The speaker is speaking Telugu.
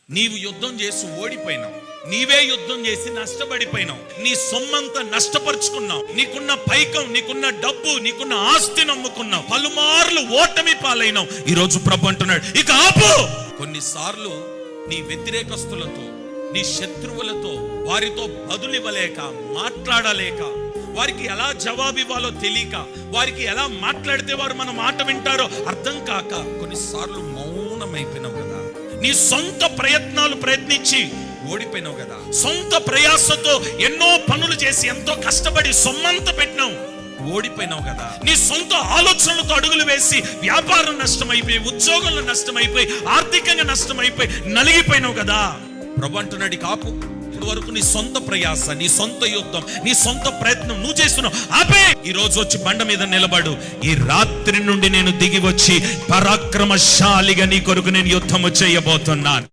నీవు యుద్ధం చేసి ఓడిపోయినావు, నీవే యుద్ధం చేసి నష్టపడిపోయినావు, నీ సొమ్మంతా నష్టపరుచుకున్నావు, నీకున్న పైకం, నీకున్న డబ్బు, నీకున్న ఆస్తి నమ్ముకున్నావు, పలుమార్లు ఓటమి పాలైనావు. ఈరోజు ప్రభు అంటున్నాడు, ఇక ఆపు. కొన్నిసార్లు నీ వ్యతిరేకస్తులతో, నీ శత్రువులతో, వారితో బదులివ్వలేక, మాట్లాడలేక, వారికి ఎలా జవాబు ఇవ్వాలో తెలియక, వారికి ఎలా మాట్లాడితే వారు మన మాట వింటారో అర్థం కాక కొన్నిసార్లు మౌనమైపోయినావు కదా. నీ సొంత ప్రయత్నాలు ప్రయత్నించి ఓడిపోయినావు కదా. సొంత ప్రయాసతో ఎన్నో పనులు చేసి ఎంతో కష్టపడి సొమ్మంత పెట్టినావు, ఓడిపోయినావు కదా. నీ సొంత ఆలోచనలతో అడుగులు వేసి వ్యాపారం నష్టమైపోయి, ఉద్యోగంలో నష్టమైపోయి, ఆర్థికంగా నష్టమైపోయి నలిగిపోయినావు కదా. ప్రభు అంటున్నాడు, కాపు. ఇప్పుడు వరకు నీ సొంత ప్రయాస, నీ సొంత యుద్ధం, నీ సొంత ప్రయత్నం నువ్వు చేస్తున్నావు, ఆపే. ఈ రోజు వచ్చి బండ మీద నిలబడు. ఈ రాత్రి నుండి నేను దిగి వచ్చి పరాక్రమశాలిగా నీ కొరకు నేను యుద్ధము చేయబోతున్నాను.